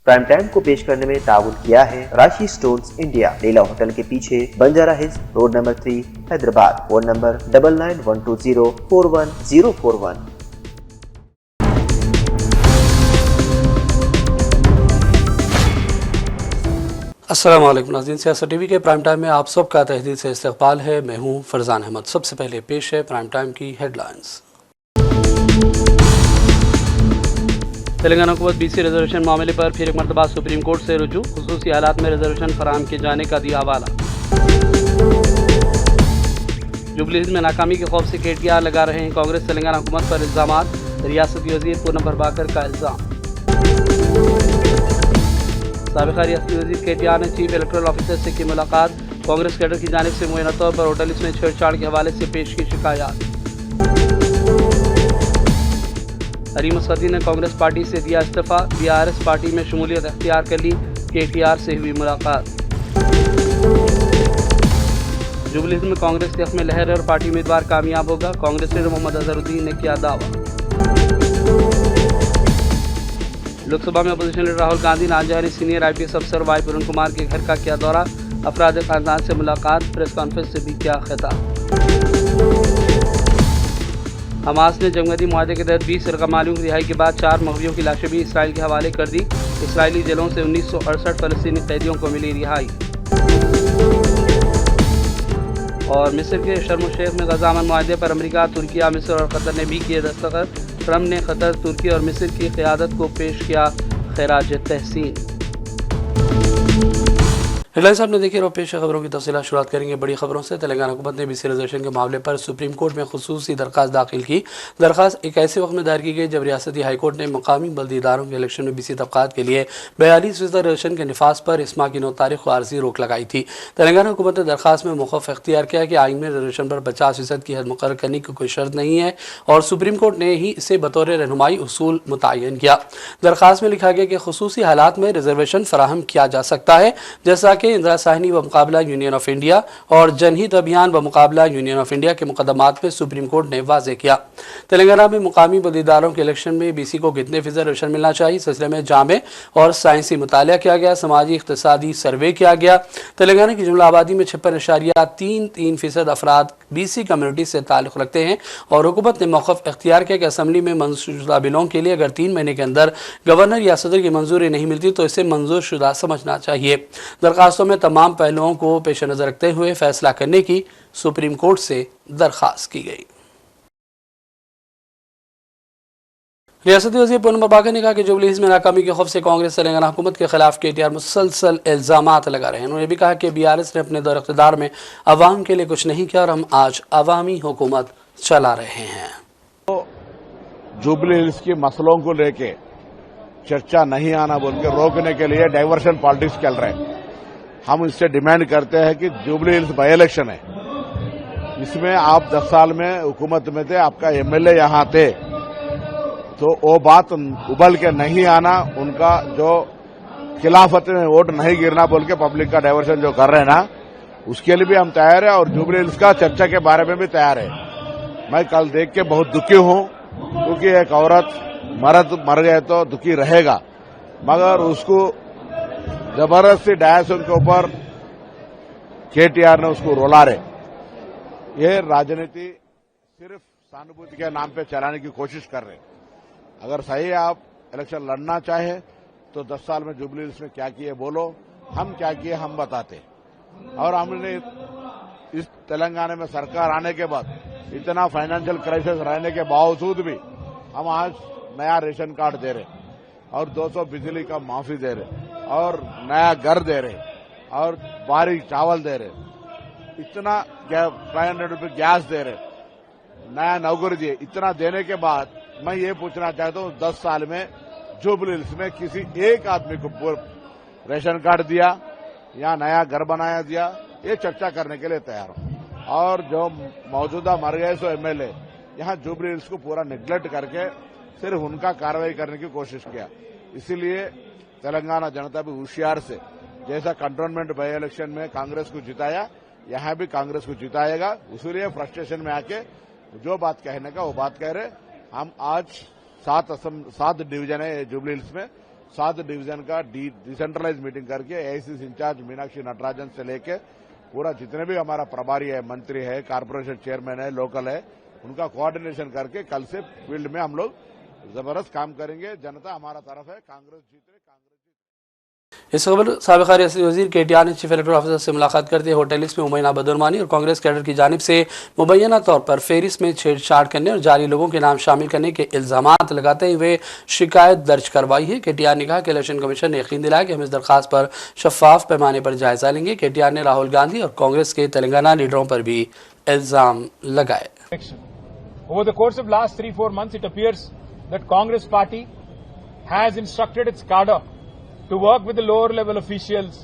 Prime time को पेश करने में ताउन किया है राशि स्टोन्स इंडिया, लीला होटल के पीछे, Banjara hills, road number 3, Hyderabad. Phone number 9912041041। अस्सलाम वालेकुम नाज़रीन, सियासत टीवी के प्राइम टाइम में आप सबका तहे दिल से इस्तकबाल है। मैं हूं फरजान अहमद। सबसे पहले पेश है प्राइम टाइम की हेडलाइंस। तेलंगाना हुकूमत BC रिजर्वेशन मामले पर फिर एक मरतबा सुप्रीम कोर्ट से रुजू, खुसूसी हालात में रिजर्वेशन फराहम किए जाने का दिया हवाला। जुबली हिल्स में नाकामी के खौफ से KTR लगा रहे हैं कांग्रेस तेलंगाना हुकूमत पर इल्जामात, रियासती वजीर पूनम प्रभाकर का इल्जाम। साबिक़ा रियासती वजीर KTR ने चीफ इलेक्टोरल ऑफिसर से की मुलाकात, कांग्रेस कैडर की जानिब से मुअय्यना तौर पर होटल में छेड़छाड़ के हवाले से पेश की शिकायत। अरीम असदी ने कांग्रेस पार्टी से दिया इस्तीफा, BRS पार्टी में शमूलियत अख्तियार कर ली, KTR से हुई मुलाकात। जुबली हिल्स में कांग्रेस के हक़ में लहर और पार्टी उम्मीदवार कामयाब होगा, कांग्रेस लीडर मोहम्मद अजहरुद्दीन ने किया दावा। लोकसभा में अपोजिशन लीडर राहुल गांधी नाजारी सीनियर IPS अफसर वाई वरुण कुमार के घर का किया दौरा, अफराद खानदान से मुलाकात, प्रेस कॉन्फ्रेंस से भी किया खिताब। हमास ने जंगबंदी मुआहदे के तहत 20 रकमालियों की रिहाई के बाद 4 मग़वियों की लाशें भी इसराइल के हवाले कर दी। इसराइली जेलों से 1968 फ़लस्तीनी कैदियों को मिली रिहाई। और मिस्र के शर्म शेख में गज़ा अमन मुआहदे पर अमेरिका, तुर्किया, मिस्र और कतर ने भी किए दस्तखत। ट्रंप ने कतर, तुर्की और मिस्र की क़यादत को पेश किया खैराज तहसीन। हेडलाइंस आपने देखी। और पेश खबरों की तफसीलात शुरुआत करेंगे बड़ी खबरों से। तेलंगाना हुकूमत ने BC रिजर्वेशन के मामले पर सुप्रीम कोर्ट में खुसूसी दरख्वास्त दाखिल की। दरख्वास्त एक ऐसे वक्त में दायर की गई जब रियासती हाई कोर्ट ने मकामी बल्दी इदारों के इलेक्शन में BC तबक़ात के लिए 42% रिजर्वेशन के निफाज पर इस माह की 9 तारीख को आर्जी रोक लगाई थी। तेलंगाना हुकूमत ने दरख्वास्त में मौक़िफ़ इख्तियार किया कि आइन में रिजर्वेशन पर 50% की हद मुक़र्रर करने की कोई शर्त नहीं है और सुप्रीम कोर्ट ने ही इसे बतौर रहनुमाई उसूल मुतय्यन किया। दरख्वास्त में लिखा गया कि खुसूसी हालात में रिजर्वेशन फराहम किया जा सकता है, जैसा कि इंदिरा साहनी मुकाबला यूनियन ऑफ इंडिया और जनहित अभियान व मुकाबला यूनियन ऑफ इंडिया के मुकदमात में सुप्रीम कोर्ट ने वाज़ेह किया। तेलंगाना में मुकामी बल्दिदारों के इलेक्शन में BC को कितने फीसद रिजर्वेशन मिलना चाहिए, इस सिलसिले में जामे और साइंसी मुतालिया किया गया, समाजी इक़्तिसादी सर्वे किया गया। तेलंगाना की जुमला आबादी में 56.33% अफराद BC कम्युनिटी से ताल्लुक़ रखते हैं और हुकूमत ने मौक़िफ़ इख्तियार किया कि असम्बली में मंजूर शुदा बिलों के लिए अगर 3 महीने के अंदर गवर्नर या सदर की मंजूरी नहीं मिलती तो इसे मंजूर शुदा समझना चाहिए। दरखास्तों में तमाम पहलुओं को पेश नज़र रखते हुए फैसला करने की सुप्रीम कोर्ट से दरख्वास्त की गई। रियासती वज़ीर पूनम प्रभाकर ने कहा कि जुबली हिल्स में नाकामी के खौफ से कांग्रेस तेलंगाना हुकूमत के खिलाफ KTR मुसलसल इल्ज़ामात लगा रहे हैं। उन्होंने भी कहा कि BRS ने अपने दौर इक़्तिदार में अवाम के लिए कुछ नहीं किया और हम आज अवामी हुकूमत चला रहे हैं। तो जुबली हिल्स के मसलों को लेके चर्चा नहीं आना बोल के रोकने के लिए डाइवर्शन पॉलिटिक्स चल रहे हैं। हम इससे डिमांड करते हैं कि जुबली हिल्स बाई इलेक्शन है, इसमें आप 10 साल में हुकूमत में थे, आपका MLA यहां थे, तो वो बात उबल के नहीं आना, उनका जो खिलाफत में वोट नहीं गिरना बोल के पब्लिक का डाइवर्शन जो कर रहे हैं ना, उसके लिए भी हम तैयार है और जुबली हिल्स का चर्चा के बारे में भी तैयार है। मैं कल देख के बहुत दुखी हूं, क्योंकि एक औरत मर्द मर गए तो दुखी रहेगा, मगर उसको जबरदस्ती डायस उनके ऊपर KTR ने उसको रोला रहे। ये राजनीति सिर्फ सहानुभूति के नाम पे चलाने की कोशिश कर रहे हैं। अगर सही आप इलेक्शन लड़ना चाहे तो 10 साल में जुबली हिल्स में क्या किए बोलो, हम क्या किए हम बताते। और हमने इस तेलंगाना में सरकार आने के बाद इतना फाइनेंशियल क्राइसिस रहने के बावजूद भी हम आज नया रेशन कार्ड दे रहे और 200 बिजली का माफी दे रहे और नया घर दे रहे और बारीक चावल दे रहे, इतना 500 रुपये गैस दे रहे, नया नौकरी दिए। इतना देने के बाद मैं ये पूछना चाहता हूँ, 10 साल में जुबली हिल्स में किसी एक आदमी को रेशन कार्ड दिया या नया घर बनाया दिया? ये चर्चा करने के लिए तैयार हूं। और जो मौजूदा मर गए सो MLA यहाँ जुबली हिल्स को पूरा निगलेक्ट करके सिर्फ उनका कार्रवाई करने की कोशिश किया। इसीलिए तेलंगाना जनता भी होशियार से, जैसा कंटोनमेंट बाई इलेक्शन में कांग्रेस को जिताया, यहाँ भी कांग्रेस को जिताएगा। इसीलिए फ्रस्ट्रेशन में आके जो बात कहने का वो बात कह रहे। हम आज 7 डिवीजन है जुबली हिल्स में, 7 डिवीजन का डिसेंट्रलाइज मीटिंग करके एआईसीसी इंचार्ज मीनाक्षी नटराजन से लेके पूरा जितने भी हमारा प्रभारी है, मंत्री है, कारपोरेशन चेयरमैन है, लोकल है, उनका कोऑर्डिनेशन करके कल से फील्ड में हम लोग जबरदस्त काम करेंगे। जनता हमारा तरफ है, कांग्रेस जीते, कांग्रेस। इस खबर साबिक़ा रियासती वज़ीर केटीआर ने चीफ इलेक्टोरल ऑफिसर से मुलाकात करते होटल लिस्ट में मुबैना बदुरमानी और कांग्रेस कैडर की जानिब से मुबैना तौर पर फेरिस्त में छेड़छाड़ करने और जारी लोगों के नाम शामिल करने के इल्जामात लगाते हुए शिकायत दर्ज करवाई है। केटीआर ने कहा कि इलेक्शन कमीशन ने यकीन दिलाया कि हम इस दरखास्त पर शफाफ पैमाने पर जायजा लेंगे। केटीआर ने राहुल गांधी और कांग्रेस के तेलंगाना लीडरों पर भी इल्जाम लगाए। Over the course of last 3-4 months, it appears that Congress party has instructed its cadre to work with the lower level officials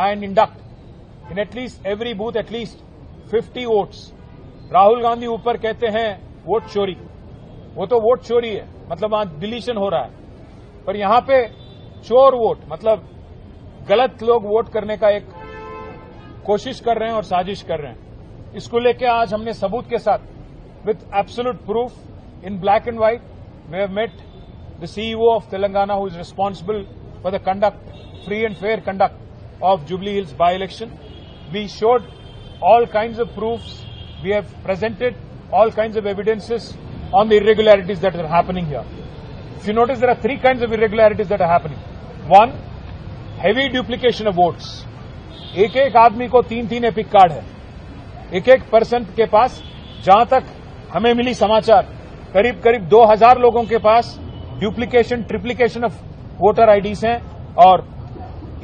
and induct in at least every booth at least 50 votes. Rahul Gandhi ऊपर कहते हैं vote चोरी, वो तो vote चोरी है, मतलब वहां डिलीशन हो रहा है, पर यहां पे चोर वोट मतलब गलत लोग वोट करने का एक कोशिश कर रहे हैं और साजिश कर रहे हैं। इसको लेके आज हमने सबूत के साथ with absolute proof in black and white, we have met the CEO of Telangana who is responsible for the free and fair conduct of Jubilee Hills by-election. We showed all kinds of proofs. We have presented all kinds of evidences on the irregularities that are happening here. If you notice, there are 3 kinds of irregularities that are happening. One, heavy duplication of votes. एक आदमी को 3 epic card है, एक person के पास, जहां तक हमें मिली समाचार, करीब 2000 लोगों के पास डुप्लीकेशन ट्रिप्लीकेशन ऑफ वोटर आईडीज हैं और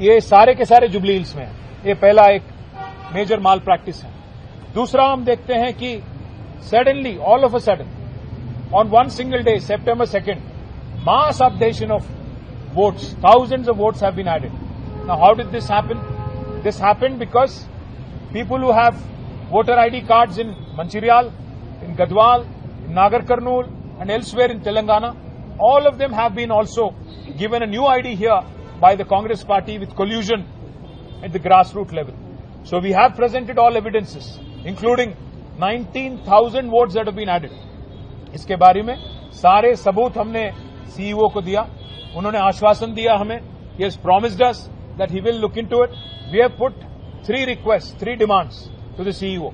ये सारे के सारे जुबली हिल्स में हैं। ये पहला एक मेजर माल प्रैक्टिस है। दूसरा हम देखते हैं कि suddenly all of a sudden on one single day September 2nd mass updation of votes, thousands of votes have been added. Now how did this happen? This happened because people who have voter ID cards in Mancherial, in Gadwal, in Nagar Karnool and elsewhere in Telangana, all of them have been also given a new ID here by the Congress party with collusion at the grassroots level. So we have presented all evidences, including 19,000 votes that have been added. इसके बारे में सारे सबूत हमने CEO को दिया, उन्होंने आश्वासन दिया हमें, he has promised us that he will look into it. We have put 3 requests, 3 demands to the CEO.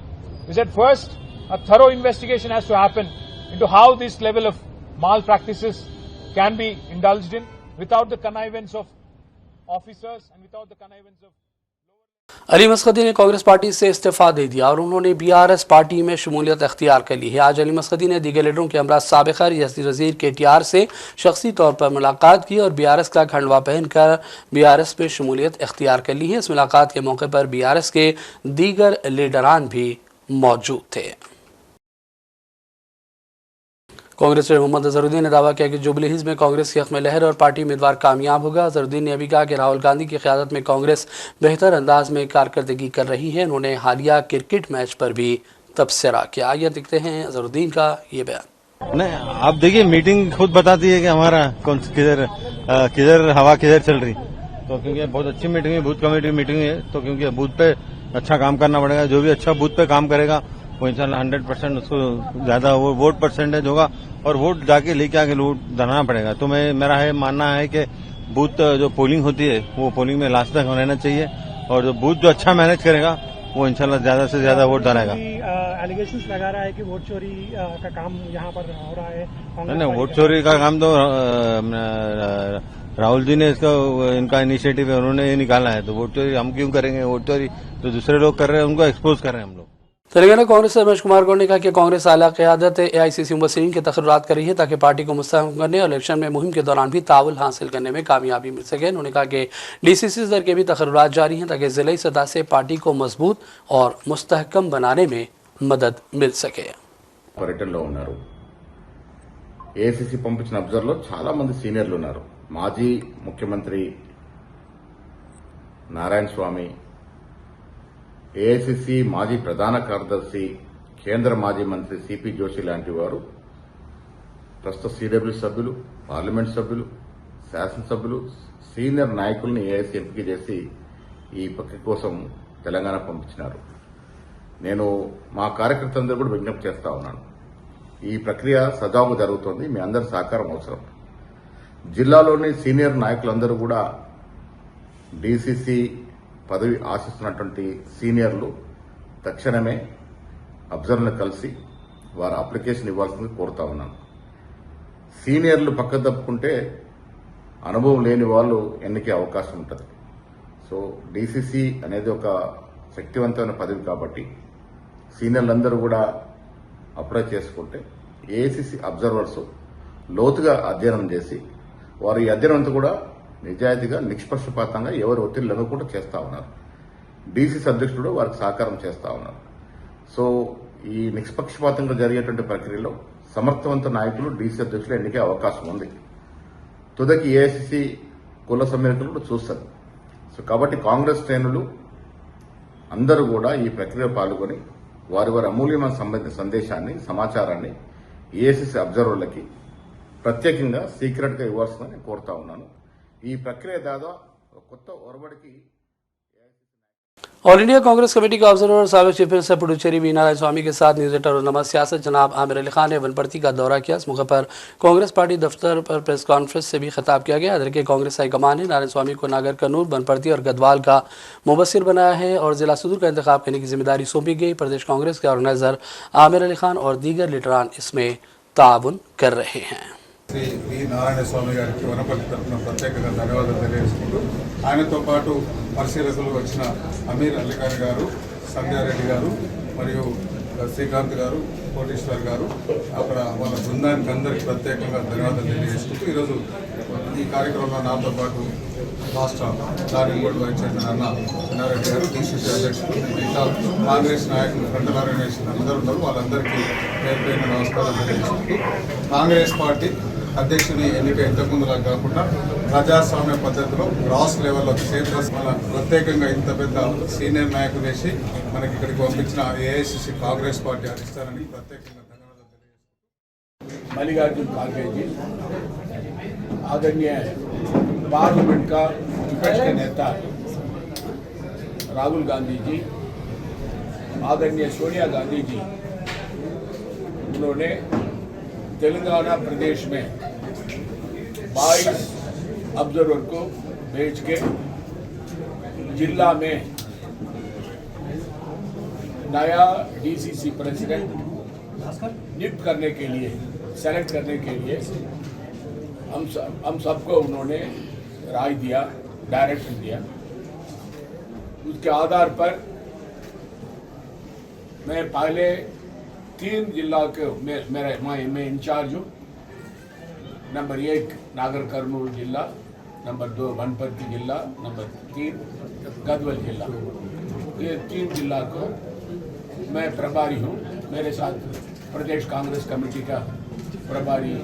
We said first, a thorough investigation has to happen into how this level of malpractices can be indulged in without the connivance of officers and without the connivance of Ali मसकदी ने Congress party से इस्तीफा दे दिया और उन्होंने BRS party में शमूलियत अख्तियार कर ली है। आज अली मसकदी ने दीगर लीडरों के हमरा साबिक़ा रियासती वज़ीर केटीआर से शख्सी तौर पर मुलाकात की और बीआरएस का खंडवा पहनकर बीआरएस में शमूलियत अख्तियार कर ली है। इस मुलाकात के मौके पर बीआरएस के दीगर लीडरान भी मौजूद थे। कांग्रेस मोहम्मद अजहरुद्दीन ने दावा किया कि जुबली हिल्स में कांग्रेस की ख़त्म लहर और पार्टी उम्मीदवार कामयाब होगा। अजहरुद्दीन ने अभी कहा कि राहुल गांधी की क़यादत में कांग्रेस बेहतर अंदाज में कारकर्दगी कर रही है। उन्होंने हालिया क्रिकेट मैच पर भी तबसरा किया। आइए देखते हैं अजहरुद्दीन का ये बयान। नहीं, आप देखिए मीटिंग खुद बताती है कि हमारा किधर हवा किधर चल रही, तो क्योंकि बहुत अच्छी मीटिंग है, बूथ कमेटी मीटिंग है, तो क्योंकि बूथ पे अच्छा काम करना पड़ेगा। जो भी अच्छा बूथ पे काम करेगा वो इंशाल्लाह 100% उसको ज्यादा वो वोट परसेंटेज होगा और वोट जाके लेके आके वोट बनाना पड़ेगा। तो मेरा मानना है कि बूथ जो पोलिंग होती है वो पोलिंग में लास्ट तक रहना चाहिए और जो बूथ जो अच्छा मैनेज करेगा वो इंशाल्लाह ज्यादा से ज्यादा वोट डालेगा। एलिगेशंस लगा रहा है कि वोट चोरी का काम यहाँ पर हो रहा है। नहीं, वोट चोरी का काम तो राहुल जी ने इनका इनिशिएटिव है, उन्होंने ये निकाला है, तो वोट चोरी हम क्यों करेंगे? वोट चोरी तो दूसरे लोग कर रहे हैं, उनको एक्सपोज कर रहे हैं हम लोग। तेलंगाना कांग्रेस से रमेश कुमार गौड़ ने कहा कि कांग्रेस आला क़यादत एआईसीसी मुबस्सिरीन के तकर्रुरात कर रही है ताकि पार्टी को मुस्तहकम करने और इलेक्शन में मुहिम के दौरान भी ताउल हासिल करने में कामयाबी मिल सके। उन्होंने कहा कि डीसीसी स्तर के भी तकर्रुरात जारी हैं ताकि ज़िले सतह से पार्टी को मजबूत और मुस्तहकम बनाने में मदद मिल सके। పర్యటనలో ఉన్నారు। ఏఐసీసీ పంపించిన అబ్జర్వర్లో చాలా మంది సీనియర్లు ఉన్నారు। మాజీ ముఖ్యమంత్రి నారాయణ స్వామి, ఏఐసీసీ మాజీ ప్రధాన కార్యదర్శి, కేంద్ర మాజీ మంత్రి సిపి జోషి లాంటి వారు ప్రస్తుత సిడబ్ల్యూ సభ్యులు, పార్లమెంట్ సభ్యులు, శాసనసభ్యులు, సీనియర్ నాయకుల్ని ఏఐసీ ఎంపిక చేసి ఈ ప్రక్రియ కోసం తెలంగాణ పంపించినారు। నేను మా కార్యకర్తలందరూ కూడా విజ్ఞప్తి చేస్తా ఉన్నాను, ఈ ప్రక్రియ సజావుగా జరుగుతోంది, మీ అందరి సహకారం అవసరం। జిల్లాలోని సీనియర్ నాయకులందరూ కూడా డీసీసీ పదవి ఆశిస్తున్నటువంటి సీనియర్లు తక్షణమే అబ్జర్వర్ను కలిసి వారు అప్లికేషన్ ఇవ్వాల్సింది కోరుతా ఉన్నాను. సీనియర్లు పక్క తప్పుకుంటే అనుభవం లేని వాళ్ళు ఎన్నికే అవకాశం ఉంటుంది. సో డీసీసీ అనేది ఒక శక్తివంతమైన పదవి కాబట్టి సీనియర్లందరూ కూడా అప్లై చేసుకుంటే ఏఐసీసీ అబ్జర్వర్స్ లోతుగా అధ్యయనం చేసి వారు ఈ అధ్యయనం అంతా కూడా నిజాయితీగా నిష్పక్షపాతంగా ఎవరు ఒత్తిడి లేకుండా చేస్తా ఉన్నారు. డీసీసీ అధ్యక్షుడు వారికి సహకారం చేస్తా ఉన్నారు. సో ఈ నిష్పక్షపాతంగా జరిగేటువంటి ప్రక్రియలో సమర్థవంత నాయకులు డీసీ అధ్యక్షులు ఎన్నికే అవకాశం ఉంది. తుదకి ఏఐసీసీ కుల సమ్మేళనలు కూడా చూస్తారు. సో కాబట్టి కాంగ్రెస్ శ్రేణులు అందరూ కూడా ఈ ప్రక్రియలో పాల్గొని వారి అమూల్యమైన సందేశాన్ని సమాచారాన్ని ఏఐసీసీ అబ్జర్వర్లకి ప్రత్యేకంగా సీక్రెట్ గా ఇవ్వాల్సిందని నేను కోరుతా ఉన్నాను. ఈ ప్రక్రియ దాదాపు కొత్త ఒరబడికి ऑल इंडिया कांग्रेस कमेटी का ऑब्जर्वर साबिक chief minister Puducherry V Narayanaswamy के साथ न्यूज़ एटर और नमस सियासत जनाब आमिर अली खान ने वनपर्ती का दौरा किया। इस मौके पर कांग्रेस पार्टी दफ्तर पर प्रेस कॉन्फ्रेंस से भी खिताब किया गया। इधर के कांग्रेस हाईकमान ने नारायण स्वामी को नागर कन्नूर, वनपर्ती और गदवाल का मुबस्सिर बनाया है और जिला सदर का इंतखाब करने की जिम्मेदारी सौंपी गई। प्रदेश कांग्रेस के ऑर्गेनाइजर आमिर अली खान और दीगर लीडरान इसमें ताउन कर रहे हैं। శ్రీ వి నారాయణ స్వామి గారికి వనపర్తి తరఫున ప్రత్యేకంగా ధన్యవాదాలు తెలియజేసుకుంటూ ఆయనతో పాటు పరిశీలకులు వచ్చిన అమీర్ అలీఖాన్ గారు, సంధ్యారెడ్డి గారు మరియు శ్రీకాంత్ గారు, కోటేశ్వర్ గారు అక్కడ వాళ్ళ బృందానికి అందరికీ ప్రత్యేకంగా ధన్యవాదాలు తెలియజేసుకుంటూ ఈరోజు ఈ కార్యక్రమంలో నాతో పాటు రాష్ట్ర ప్లానింగ్ బోర్డు వైస్ చైర్మన్ అన్న చెన్నారెడ్డి గారు, డీసీసీ అధ్యక్షులు, ఇంకా కాంగ్రెస్ నాయకులు ఫ్రంటల్ ఆర్గనైజేషన్ అందరూ ఉన్నారు. వాళ్ళందరికీ పేరు పేరున నమస్కారాలు తెలియజేసుకుంటూ కాంగ్రెస్ పార్టీ అధ్యక్షుని ఎన్నిక ఇంతకుముందులా కాకుండా ప్రజాస్వామ్య పద్ధతిలో గ్రాస్ లెవెల్లో క్షేత్ర ప్రత్యేకంగా ఇంత పెద్ద సీనియర్ నాయకులు వేసి మనకి ఇక్కడికి పంపించిన ఏఐసీసీ కాంగ్రెస్ పార్టీ అధిష్టానానికి ప్రత్యేకంగా ధన్యవాదాలు తెలియజేస్తున్నాను. मल्लिकार्जुन खड़गे जी, आदरणीय पार्लियामेंट का विपक्ष के नेता राहुल गांधी जी, आदरणीय सोनिया गांधी जी, उन्होंने तेलंगाना प्रदेश में 22 ऑब्जर्वर को भेज के जिला में नया डीसीसी प्रेसिडेंट नियुक्त करने के लिए, सेलेक्ट करने के लिए हम सबको उन्होंने राय दिया, डायरेक्शन दिया। उसके आधार पर मैं पहले 3 जिला के मैं इंचार्ज हूँ। नंबर 1 नागर कर्नूल जिला, नंबर 2 वनपर्ती जिला, नंबर 3 गदवल जिला। ये 3 जिला को मैं प्रभारी हूँ। मेरे साथ प्रदेश कांग्रेस कमेटी का प्रभारी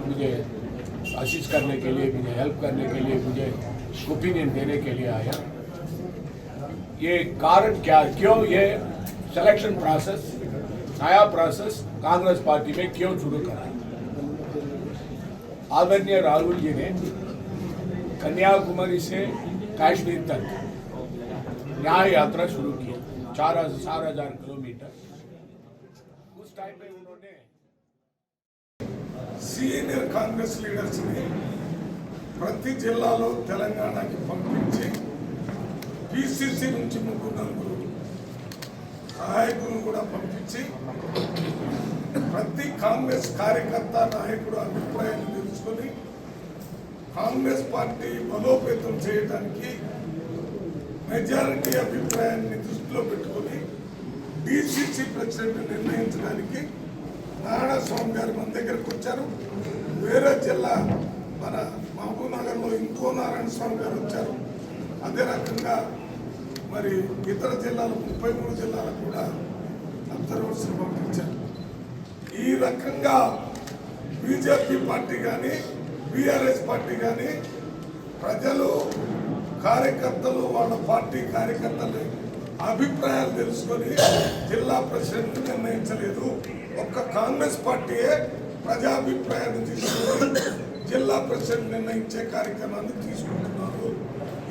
मुझे असिस्ट करने के लिए, मुझे हेल्प करने के लिए, मुझे ओपिनियन देने के लिए आया। ये कारण क्या, क्यों ये सिलेक्शन प्रोसेस, नया प्रोसेस कांग्रेस पार्टी में क्यों शुरू करा? आदरणीय राहुल जी ने कन्याकुमारी से कश्मीर तक न्याय यात्रा शुरू की, 4,000 किलोमीटर। उस टाइम में उन्होंने సీనియర్ కాంగ్రెస్ లీడర్స్ ని ప్రతి జిల్లాలో తెలంగాణకి పంపించి పిసిసి నుంచి 3-4 సహాయకులను కూడా పంపించి ప్రతి కాంగ్రెస్ కార్యకర్త నాయకుడు అభిప్రాయాన్ని తెలుసుకొని కాంగ్రెస్ పార్టీ బలోపేతం చేయడానికి మెజారిటీ అభిప్రాయాన్ని దృష్టిలో పెట్టుకుని డిసిసి ప్రెసిడెంట్ నిర్ణయించడానికి నారాయణ స్వామి గారు మన దగ్గరకు వచ్చారు. వేరే జిల్లా మన మహబూబ్ నగర్లో ఇంకో నారాయణ స్వామి గారు వచ్చారు. అదే రకంగా మరి ఇతర జిల్లాలు 33 జిల్లాలకు కూడా అబ్జర్వర్స్ పంపించారు. ఈ రకంగా బీజేపీ పార్టీ కానీ బీఆర్ఎస్ పార్టీ కానీ ప్రజలు కార్యకర్తలు వాళ్ళ పార్టీ కార్యకర్తలు అభిప్రాయాలు తెలుసుకొని జిల్లా ప్రెసిడెంట్ నిర్ణయించలేదు. ఒక్క కాంగ్రెస్ పార్టీయే ప్రజాభిప్రాయాన్ని తీసుకొని జిల్లా ప్రెసిడెంట్ నిర్ణయించే కార్యక్రమాన్ని తీసుకుంటున్నారు.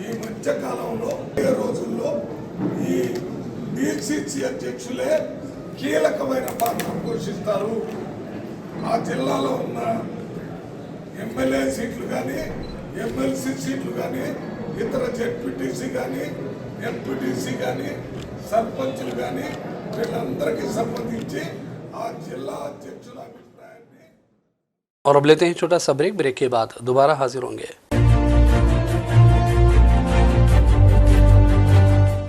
ఈ మధ్య కాలంలో రోజుల్లో ఈ డిసిసి అధ్యక్షులే కీలకమైన పాత్ర పోషిస్తారు. ఆ జిల్లాలో ఉన్న ఎమ్మెల్యే సీట్లు కానీ ఎమ్మెల్సీ సీట్లు కానీ ఇతర జెడ్పీటీసీ కానీ ఎంపీటీసీ కానీ సర్పంచులు కానీ వీళ్ళందరికీ సంబంధించి ఆ జిల్లా అధ్యక్షుల అభిప్రాయాన్ని और अब लेते हैं छोटा सा ब्रेक के बाद दोबारा हाजिर होंगे।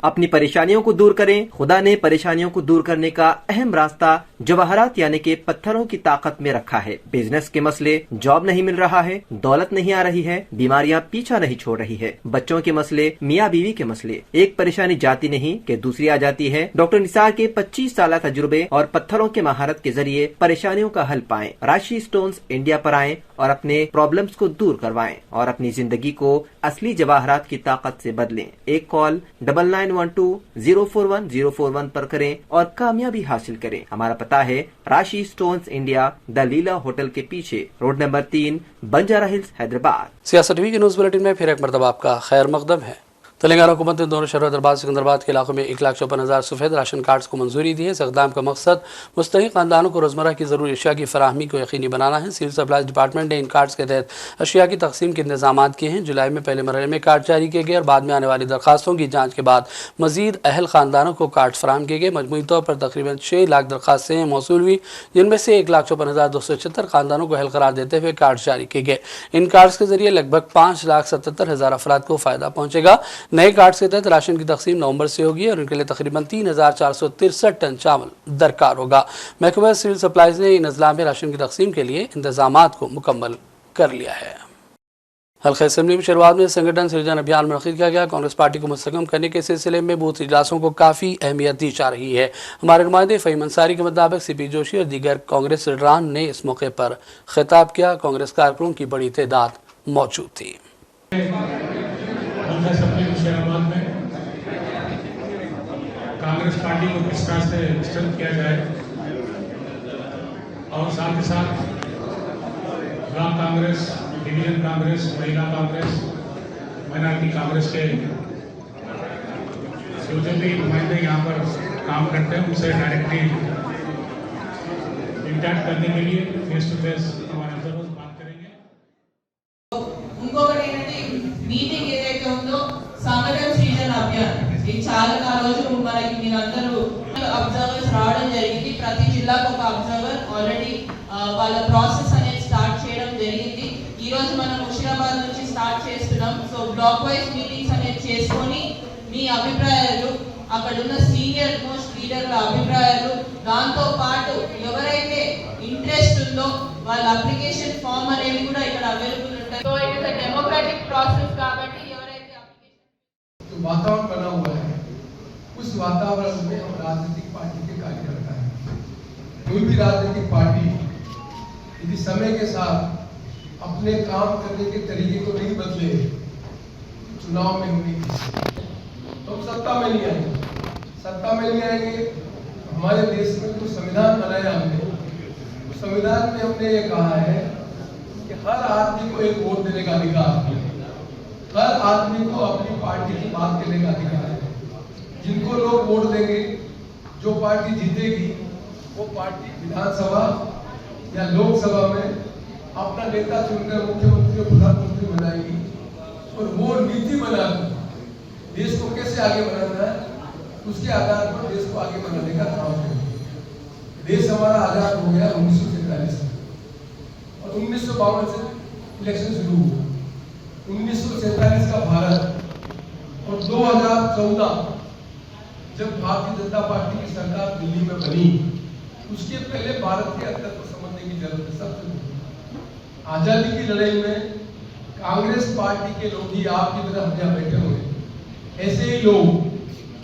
अपनी परेशानियों को दूर करें। खुदा ने परेशानियों को दूर करने का अहम रास्ता जवाहरात यानी के पत्थरों की ताकत में रखा है। बिजनेस के मसले, जॉब नहीं मिल रहा है, दौलत नहीं आ रही है, बीमारियां पीछा नहीं छोड़ रही है, बच्चों के मसले, मियाँ बीवी के मसले, एक परेशानी जाती नहीं कि दूसरी आ जाती है। डॉक्टर निसार के 25 साल तजुर्बे और पत्थरों के महारत के जरिए परेशानियों का हल पाएं। राशि स्टोन्स इंडिया पर आएं और अपने प्रॉब्लम्स को दूर करवाएं और अपनी जिंदगी को असली जवाहरात की ताकत से बदलें। एक कॉल 9912041041 पर करें और कामयाबी हासिल करें। हमारा पता है राशि stones India, the Leela hotel के पीछे, road number 3, Banjara hills, Hyderabad. सियासत टीवी के न्यूज बुलेटिन में फिर एक मरतबा आपका खैर मकदम है। तेलंगाना हुकूमत ने दोनों शहरों हैदराबाद सिकंदराबाद के इलाकों में 1,54,000 सफेद राशन कार्ड्स को मंजूरी दी है। इस इक़दाम का मकसद मुस्तहिक़ खानदानों को रोज़मर्रा की ज़रूरी अशिया की फराहमी को यकीनी बनाना है। सिविल सप्लाईज डिपार्टमेंट ने इन कार्ड्स के तहत अशिया की तकसीम के इंतजाम किए हैं। जुलाई में पहले मरहले में कार्ड जारी किए गए और बाद में आने वाली दरखास्तों की जाँच के बाद मजीद अहल खानदानों को कार्ड फराहम किए गए। मजमूई तौर पर तकरीबन 6 लाख दरखास्तें मौसूल हुई, जिनमें से 1,54,276 खानदानों को अहल करार देते हुए कार्ड जारी किए गए। इन कार्ड्स के जरिए लगभग 5,77,000 अफराद को फ़ायदा पहुँचेगा। नए कार्ड्स के तहत राशन की तकसीम नवंबर से होगी और इनके लिए तकरीबन 3,463 टन चावल दरकार होगा। महकमा सिविल सप्लाईज ने इन अजला में राशन की तकसीम के लिए इंतजामात को मुकम्मल कर लिया है। हल्का असेंबली में शुरुआत में संगठन सृजन अभियान मुनक़िद किया गया। कांग्रेस पार्टी को मुस्तहकम करने के सिलसिले में बूथ इजलासों को काफ़ी अहमियत दी जा रही है। हमारे नुमाइंदे फ़हीम अंसारी के मुताबिक सीपी जोशी और दीगर कांग्रेस लीडरान ने इस मौके पर खिताब किया। कांग्रेस कारकुनों की बड़ी तादाद मौजूद थी। कांग्रेस पार्टी को किस तरह से स्ट्रेंथ किया जाए और साथ ही साथ ब्लॉक कांग्रेस, डिवीजन कांग्रेस, महिला कांग्रेस, माइनॉरिटी कांग्रेस के जो भी नुमाइंदे यहाँ पर काम करते हैं उनसे डायरेक्टली इंटैक्ट करने के लिए फेस टू फेस हमारे जरूर बात करेंगे। ఇంకొకటి ఏంటంటే మీటింగ్ ఏదైతే ఉందో సంఘటన సృజన అభియాన్ ఇది చాలా రోజు మనకి మీరందరూ అబ్జర్వర్స్ రావడం జరిగింది. ప్రతి జిల్లాకు ఒక అబ్జర్వర్ ఆల్రెడీ వాళ్ళ ప్రాసెస్ అనేది స్టార్ట్ చేయడం జరిగింది. ఈ రోజు మనం ముషిరాబాద్ నుంచి స్టార్ట్ చేస్తున్నాం. సో బ్లాక్ వైజ్ మీటింగ్స్ అనేది చేసుకొని మీ అభిప్రాయాలు, అక్కడ ఉన్న సీనియర్ మోస్ట్ లీడర్ల అభిప్రాయాలు, దాంతో పాటు ఎవరైతే ఇంట్రెస్ట్ ఉందో వాళ్ళ అప్లికేషన్ ఫామ్ అనేది కూడా ఇక్కడ అవైలబుల్ ఉంటాయి. So it is a democratic process కాబట్టి ఎవరైతే అప్లికేషన్ वातावरण बना हुआ है उस वातावरण में हम राजनीतिक पार्टी के कार्यकर्ता हैं। कोई भी राजनीतिक पार्टी यदि समय के साथ अपने काम करने के तरीके को नहीं बदले चुनाव में होंगे तो हम सत्ता में नहीं आएंगे। सत्ता में नहीं आएंगे। हमारे देश में जो संविधान बनाया हमने, उस संविधान में हमने ये कहा है कि हर आदमी को एक वोट देने का अधिकार है। हर आदमी को अपनी पार्टी की बात करने का अधिकार है। जिनको लोग वोट देंगे, जो पार्टी जीतेगी, वो पार्टी विधानसभा या लोकसभा में अपना नेता चुनकर मुख्यमंत्री और प्रधानमंत्री बनाएगी और वो नीति बनाकर देश को कैसे आगे बढ़ाना है उसके आधार पर देश को आगे बढ़ाने का काम करेगी। देश हमारा आजाद हो गया 1947 में और 1952 से इलेक्शन शुरू हुआ। 1947 का भारत और 2014 जब भारतीय जनता पार्टी की सरकार दिल्ली में बनी, उसके पहले भारत के अंदर को समझने की जरूरत है। सबसे आजादी की लड़ाई में कांग्रेस पार्टी के लोग ही आपकी तरह यहाँ बैठे हुए, ऐसे ही लोग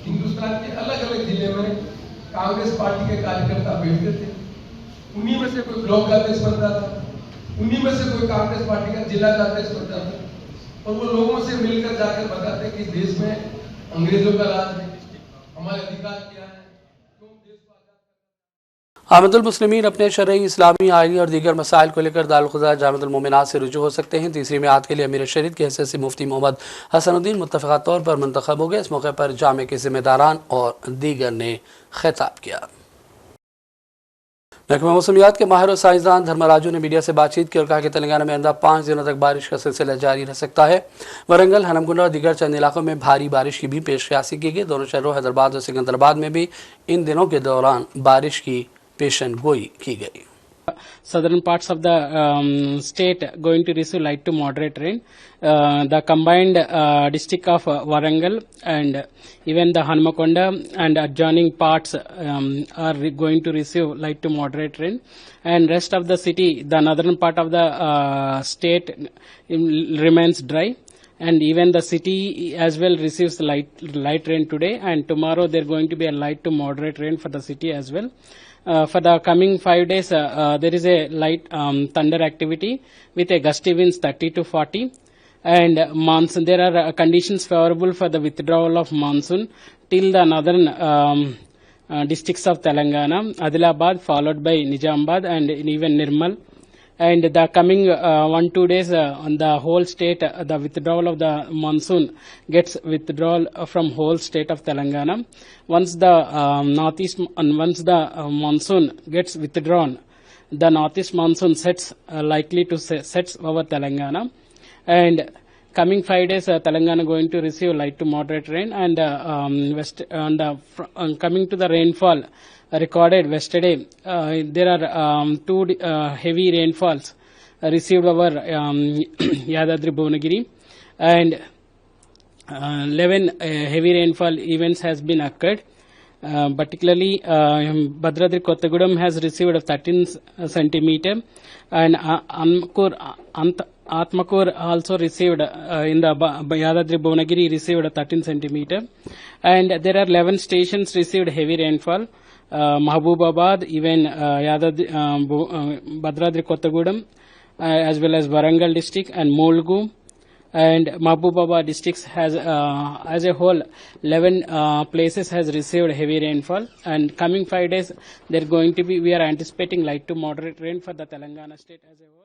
हिंदुस्तान के अलग अलग जिले में कांग्रेस पार्टी के कार्यकर्ता बैठते थे। उन्हीं में से कोई ब्लॉक कांग्रेस बनता था, उन्हीं में से कोई कांग्रेस पार्टी का जिला कांग्रेस बनता था और वो लोगों से मिलकर जाकर बताते कि देश में अंग्रेजों का राज है, हमारे अधिकार क्या है। आमदुल मुस्लिमीन अपने शरई, इस्लामी, आइनी और दीगर मसाइल को लेकर दारुल ख़ुदा जामिअतुल मोमिनात से रुजू हो सकते हैं। तीसरी मियाद के लिए अमीर शरीयत की हैसियत से मुफ्ती मोहम्मद हसनुद्दीन मुत्तफ़क़ा तौर पर मुंतखब हो गए। इस मौके पर जामे के ज़िम्मेदारान और दीगर ने खिताब किया। महकमा मौसमियात के माहिर और साइंसदान धर्मराजू ने मीडिया से बातचीत की और कहा कि तेलंगाना में आइंदा 5 दिनों तक बारिश का सिलसिला जारी रह सकता है। वरंगल, हनमकुंड और दीगर चंद इलाकों में भारी बारिश की भी पेशकशी की गई। दोनों शहरों हैदराबाद और सिकंदराबाद में भी इन दिनों के दौरान बारिश की पेशन गोई की गई। Southern parts of the state going to receive light to moderate rain. The combined district of Warangal and even the Hanmakonda and adjoining parts are going to receive light to moderate rain. And rest of the city, the northern part of the state remains dry. And even the city as well receives light rain today, and tomorrow there going to be a light to moderate rain for the city as well. For the coming 5 days, there is a light thunder activity with a gusty winds 30 to 40. And monsoon, there are conditions favorable for the withdrawal of monsoon till the northern districts of Telangana, Adilabad, followed by Nizamabad and even Nirmal. And the coming 1-2 days on the whole state, the withdrawal of the monsoon gets withdrawal from whole state of Telangana. Once the monsoon gets withdrawn, the northeast monsoon sets likely to sets over Telangana. And coming 5 days, Telangana going to receive light to moderate rain, and coming to the rainfall recorded yesterday, there are 2 heavy rainfalls received over Yadadri Bhuvnagiri, and 11 heavy rainfall events has been occurred. Particularly, Bhadradri Kottagudem has received 13 centimeter, and Atmakur also received in the Yadadri Bhuvnagiri received 13 centimeter, and there are 11 stations received heavy rainfall. Mahbubabad, even Bhadradri Kottagudem, as well as Warangal district and Mulgu, and Mahbubabad districts has as a whole 11 places has received heavy rainfall. And coming 5 days, we are anticipating light to moderate rain for the Telangana state as a whole.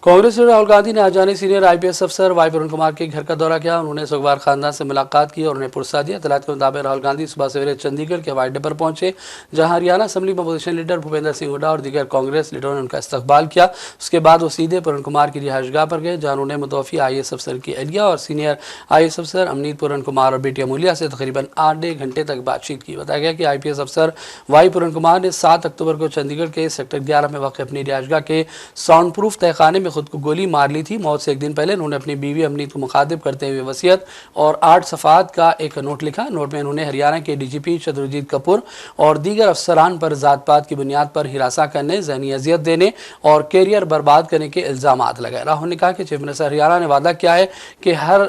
Congress ने राहुल गांधी ने आज जाने senior IPS अफसर Y Varun Kumar के घर का दौरा किया। उन्होंने सुखवार खानदान से मुलाकात की और उन्हें पुरस्कार दिया। तलात के मुताबिक राहुल गांधी सुबह सवेरे चंडीगढ़ के हवाई अड्डे पर पहुंचे, जहां हरियाणा असेंबली में अपोजिशन लीडर भूपेंद्र सिंह हुड्डा और दीगर कांग्रेस लीडरों ने उनका इस्तकबाल किया। उसके बाद वो सीधे वरुण कुमार की रिहायशगाह पर गए, जहां उन्होंने मुतवफ़ी आईएएस अफसर की एहलिया और सीनियर आईएएस अफसर अमनीत वरुण कुमार और बेटी अमूल्या से तकरीबन 8 घंटे तक बातचीत की। बताया गया कि आईपीएस अफसर वाई वरुण कुमार ने 7 अक्टूबर को चंडीगढ़ के सेक्टर 11 में वाक़ अपनी रिहायशगाह के साउंड प्रूफ तहखाने में खुद को गोली मार ली थी। मौत से 1 दिन पहले उन्होंने अपनी बीवी अमनीत को मुखातिब करते हुए वसीयत और 8 सफ़ात का एक नोट लिखा। नोट में उन्होंने हरियाणा के डीजीपी शत्रुजीत कपूर और दीगर अफसरान पर जात पात की बुनियाद पर हिरासा करने, जहनी अजियत देने और कैरियर बर्बाद करने के इल्जामात लगाए। राहुल ने कहा कि चीफ मिनिस्टर हरियाणा ने वादा किया है कि हर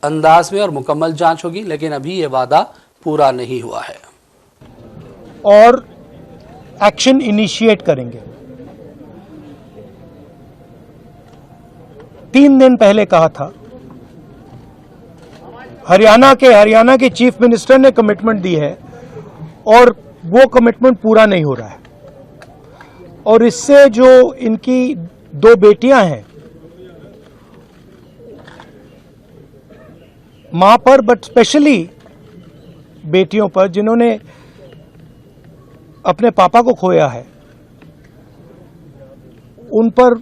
अंदाज में और मुकम्मल जांच होगी, लेकिन अभी ये वादा पूरा नहीं हुआ है और एक्शन इनिशिएट करेंगे। 3 दिन पहले कहा था, हरियाणा के चीफ मिनिस्टर ने कमिटमेंट दी है और वो कमिटमेंट पूरा नहीं हो रहा है। और इससे जो इनकी 2 बेटियां हैं मां पर, बट स्पेशली बेटियों पर जिन्होंने अपने पापा को खोया है, उन पर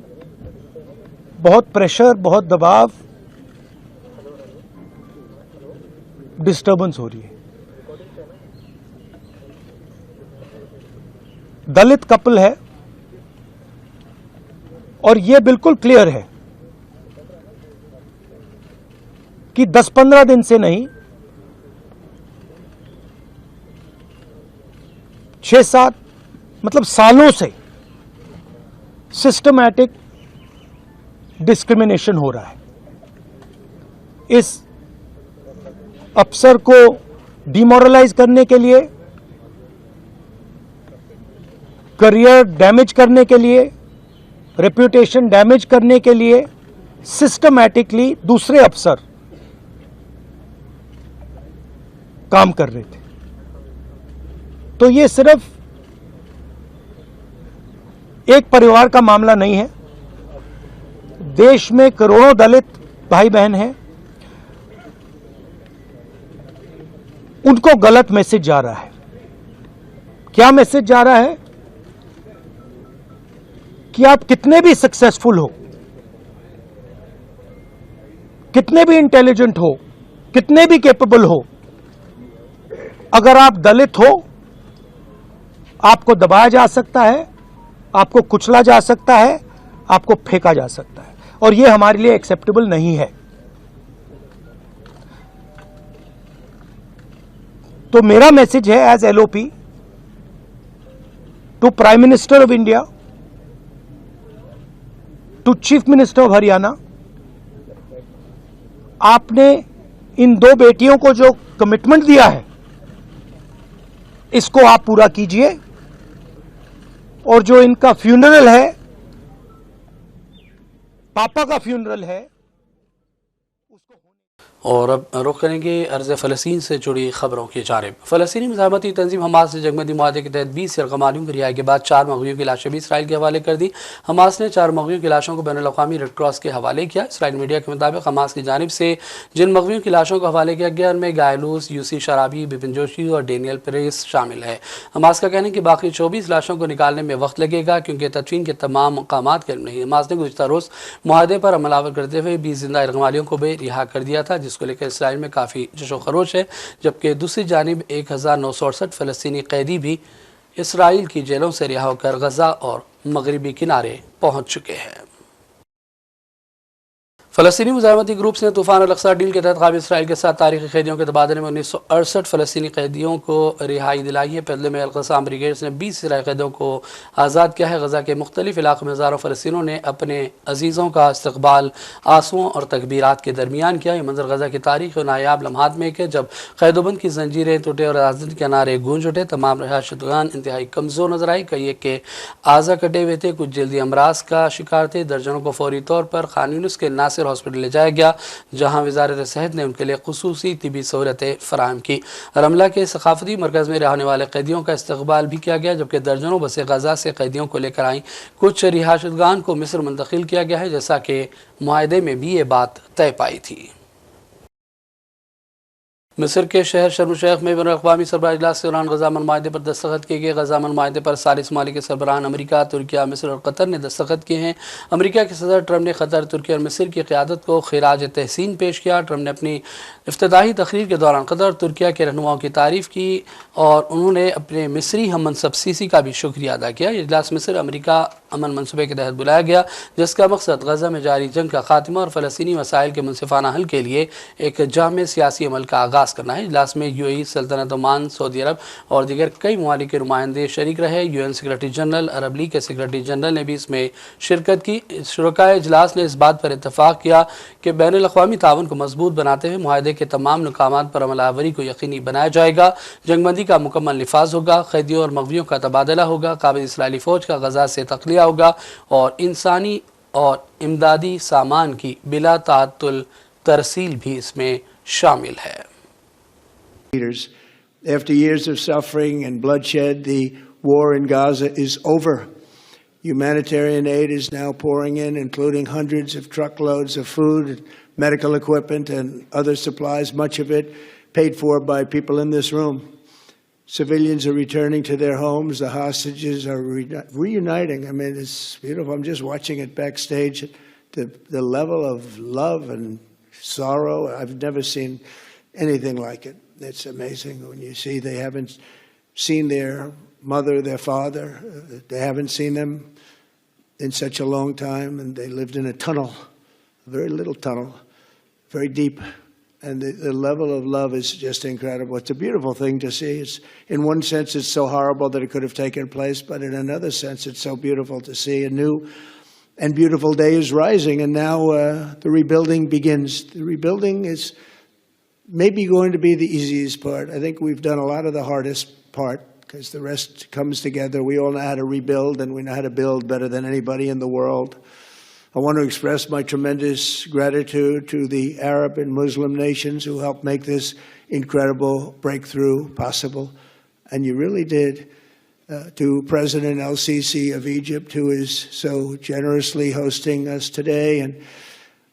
बहुत प्रेशर, बहुत दबाव, डिस्टर्बेंस हो रही है। दलित कपल है और यह बिल्कुल क्लियर है कि 10-15 दिन से नहीं, 6-7 मतलब सालों से सिस्टमैटिक डिस्क्रिमिनेशन हो रहा है। इस अफसर को डिमोरलाइज करने के लिए, करियर डैमेज करने के लिए, रेप्यूटेशन डैमेज करने के लिए सिस्टमैटिकली दूसरे अफसर काम कर रहे थे। तो ये सिर्फ एक परिवार का मामला नहीं है, देश में करोड़ों दलित भाई बहन हैं, उनको गलत मैसेज जा रहा है। क्या मैसेज जा रहा है कि आप कितने भी सक्सेसफुल हो, कितने भी इंटेलिजेंट हो, कितने भी कैपेबल हो, अगर आप दलित हो आपको दबाया जा सकता है, आपको कुचला जा सकता है, आपको फेंका जा सकता है, और यह हमारे लिए एक्सेप्टेबल नहीं है। तो मेरा मैसेज है as LOP to prime minister of India, to chief minister of Haryana, आपने इन दो बेटियों को जो कमिटमेंट दिया है इसको आप पूरा कीजिए, और जो इनका फ्यूनरल है, पापा का फ्यूनरल है, और अब रुख करेंगे अर्ज़ फ़लस्तीन से जुड़ी खबरों की जानिब। फ़लस्तीनी मुज़ाहमती तंजीम हमास ने जंगबंदी मुआहदे के तहत 20 यरगमानियों की रिहाई के बाद 4 मग़वियों की लाशें भी इसराइल के हवाले कर दी। हमास ने 4 मग़वियों की लाशों को बैनुल-अक़वामी रेड क्रॉस के हवाले किया। इसराइल मीडिया के मुताबिक हमास की जानिब से जिन मग़वियों की लाशों को हवाले किया गया उनमें गायलूस, यूसी शराबी, बिपिन जोशी और डेनियल पेरेस शामिल है। हमास का कहना है कि बाकी 24 लाशों को निकालने में वक्त लगेगा क्योंकि तदफीन के तमाम मकामात के नहीं। हमास ने गुज़िश्ता रोज़ मुआहदे पर अमलावर करते हुए 20 जिंदा यरगमानियों को भी रिहा कर दिया था, जिसको लेकर इसराइल में काफ़ी जोशो खरोश है, जबकि दूसरी जानिब 1968 फ़लस्तीनी कैदी भी इसराइल की जेलों से रिहा होकर गजा और मगरबी किनारे पहुंच चुके हैं। फ़लस्तीनी मुज़ाहमती ग्रुप्स ने तूफ़ान अल-अक़सा डील के तहत क़ाबिल इसराइल के साथ तारीख़ी कैदियों के तबादले में 1968 फ़लस्तीनी कैदियों को रिहाई दिलाई है। बदले में अल-क़साम ब्रिगेड्स ने 20 इसराइली कैदियों को आज़ाद किया है। गज़ा के मुख्तलिफ़ इलाक़ों में हज़ारों फ़लस्तीनियों ने अपने अजीज़ों का इस्तक़बाल आंसुओं और तकबीरात के दरमियान किया। यह मंजर गज़ा की तारीख़ और नायाब लम्हात में एक है जब क़ैदोबंद की जंजीरें टूटे और आज़ादी के नारे गूंज उठे। तमाम रिहायशतगान इंतहाई कमज़ोर नजर आई, कई एक के आज़ा कटे हुए थे, कुछ जल्दी अमराज का शिकार थे। दर्जनों को फौरी तौर पर खान यूनिस के नासिर हॉस्पिटल ले जाया गया, जहां वज़ारत सेहत ने उनके लिए खुसूसी तिबी सहूलतें फराहम की। रमला के सकाफती मरकज़ में रहने वाले कैदियों का इस्तकबाल भी किया गया, जबकि दर्जनों बसें गजा से कैदियों को लेकर आई। कुछ रिहायशतगान को मिस्र मुंतकिल किया गया है, जैसा कि मुआहदे में भी ये बात तय पाई थी। मिस्र के शहर शर्म शेख में बैनुल-अक़वामी सरबराह इजलास के दौरान गजा अमन मुआहदे पर दस्तखत किए गए। गजा अमन मुआहदे पर सालिस ममालिक के सरबराहान अमेरिका, तुर्किया, मिस्र और कतर ने दस्तखत किए हैं। अमेरिका के सदर ट्रंप ने कतर, तुर्की और मिस्र की क़यादत को खिराज तहसीन पेश किया। ट्रंप ने अपनी इफ्तिताही तकरीर के दौरान कतर, तुर्किया के रहनुमाओं की तारीफ़ की और उन्होंने अपने मिस्री हम मनसब सीसी का भी शुक्रिया अदा किया। ये इजलास मिस्र अमेरिका अमन मनसूबे के तहत बुलाया गया, जिसका मकसद गजा में जारी जंग का खात्मा और फ़लस्तीनी मसाइल के मुनसिफाना हल के लिए एक जामे सियासी अमल का आगाज़ करना है। इजलास में यूएई, सल्तनत ओमान, सऊदी अरब और दीगर कई ममालिक के नुमाइंदे शरीक रहे। यूएन सेक्रेटरी जनरल, अरब लीग के सेक्रेटरी जनरल ने भी इसमें शिरकत की। शुरकाए इजलास ने इस बात पर इतफाक़ किया कि बैनुल-अक़वामी ताउन को मजबूत बनाते हुए मुआहदे के तमाम नुकामात पर अमलावरी को यकीनी बनाया जाएगा। जंगबंदी का मुकम्मल निफाज होगा, कैदियों और मग़वियों का तबादला होगा, काबिल इसराइली फ़ौज का गजा से तख्लिया होगा और इंसानी और इमदादी सामान की बिला ताअत्तुल तरसील भी इसमें शामिल है। After years of suffering and bloodshed, the war in Gaza is over. Humanitarian aid is now pouring in, including hundreds of truckloads of food, medical equipment, and other supplies, much of it paid for by people in this room. Civilians are returning to their homes. The hostages are reuniting. I mean, it's beautiful. I'm just watching it backstage. The level of love and sorrow, I've never seen anything like it. It's amazing when you see they haven't seen their mother, their father. They haven't seen them in such a long time, and they lived in a tunnel, a very little tunnel, very deep. And the level of love is just incredible. It's a beautiful thing to see. It's, in one sense, it's so horrible that it could have taken place, but in another sense, it's so beautiful to see a new and beautiful day is rising, and now the rebuilding begins. The rebuilding is maybe going to be the easiest part. I think we've done a lot of the hardest part because the rest comes together. We all know how to rebuild, and we know how to build better than anybody in the world. I want to express my tremendous gratitude to the Arab and Muslim nations who helped make this incredible breakthrough possible. And you really did. To President El-Sisi of Egypt, who is so generously hosting us today. And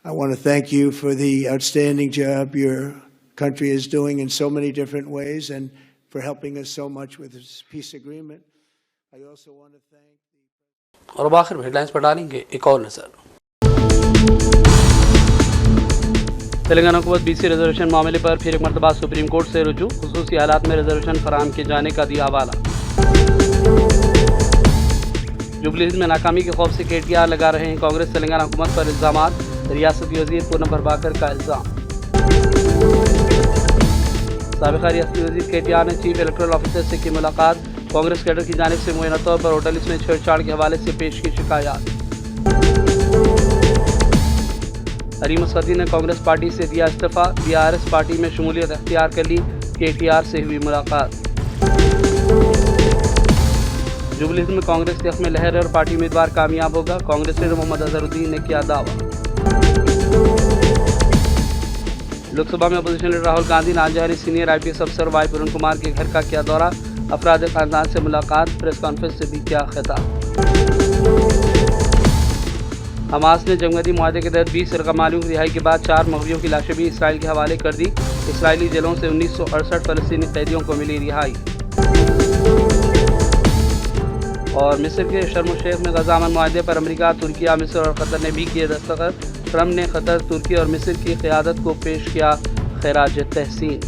I want to thank you for the outstanding job your country is doing in so many different ways and for helping us so much with this peace agreement. I also want to thank और अब आखिर में headlines पर डालेंगे एक और नजर। तेलंगाना हुकूमत BC रिजर्वेशन मामले पर फिर एक मरतबा सुप्रीम कोर्ट से रुजू, खुसूसी हालात में रिजर्वेशन फराहम किए जाने का दिया हवाला। जुबली हिल्स में नाकामी के खौफ से KTR लगा रहे हैं कांग्रेस तेलंगाना हुकूमत पर इल्जाम, रियासती वजीर पूनम प्रभाकर का इल्जाम। साबिक़ा रियासती वजीर KTR ने चीफ इलेक्टोरल ऑफिसर से की मुलाकात, कांग्रेस कैडर की जानिब से मुअय्यना तौर पर होटल में छेड़छाड़ के हवाले से पेश की शिकायत। अरीम असदी ने कांग्रेस पार्टी से दिया इस्तीफा, BRS पार्टी में शमूलियत अख्तियार कर ली, KTR से हुई मुलाकात। जुबली हिल्स में कांग्रेस के हक़ में लहर और पार्टी उम्मीदवार कामयाब होगा, कांग्रेस लीडर मोहम्मद अजहरुद्दीन ने किया दावा। लोकसभा में अपोजिशन लीडर राहुल गांधी ने नांजारी सीनियर IPS अफसर वाई वरुण कुमार के घर का किया दौरा, अफराद खानदान से मुलाकात, प्रेस कॉन्फ्रेंस से भी किया खिताब। हमास ने जंगबंदी मुआहदे के तहत 20 रकमालियों की रिहाई के बाद 4 मग़वियों की लाशें भी इसराइल के हवाले कर दी, इसराइली जेलों से 1968 फ़लस्तीनी कैदियों को मिली रिहाई। और मिस्र के शर्म शेख में गज़ा अमन मुआहदे पर अमेरिका, तुर्किया, मिस्र और कतर ने भी किए दस्तखत, ट्रंप ने कतर, तुर्की और मिस्र की क़यादत को पेश किया खैराज तहसीन।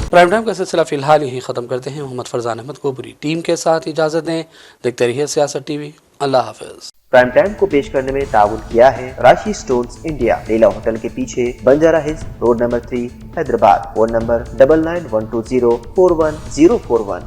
प्राइम टाइम का सिलसिला फिलहाल यही ख़त्म करते हैं। मोहम्मद फरजान अहमद को पूरी टीम के साथ इजाज़त दें। देखते रहिए सियासत TV। अल्लाह हाफ़िज़। प्राइम टाइम को पेश करने में ताउन किया है राशि स्टोन्स इंडिया, लीला होटल के पीछे, Banjara hills road number 3, Hyderabad. Phone number 9912041041।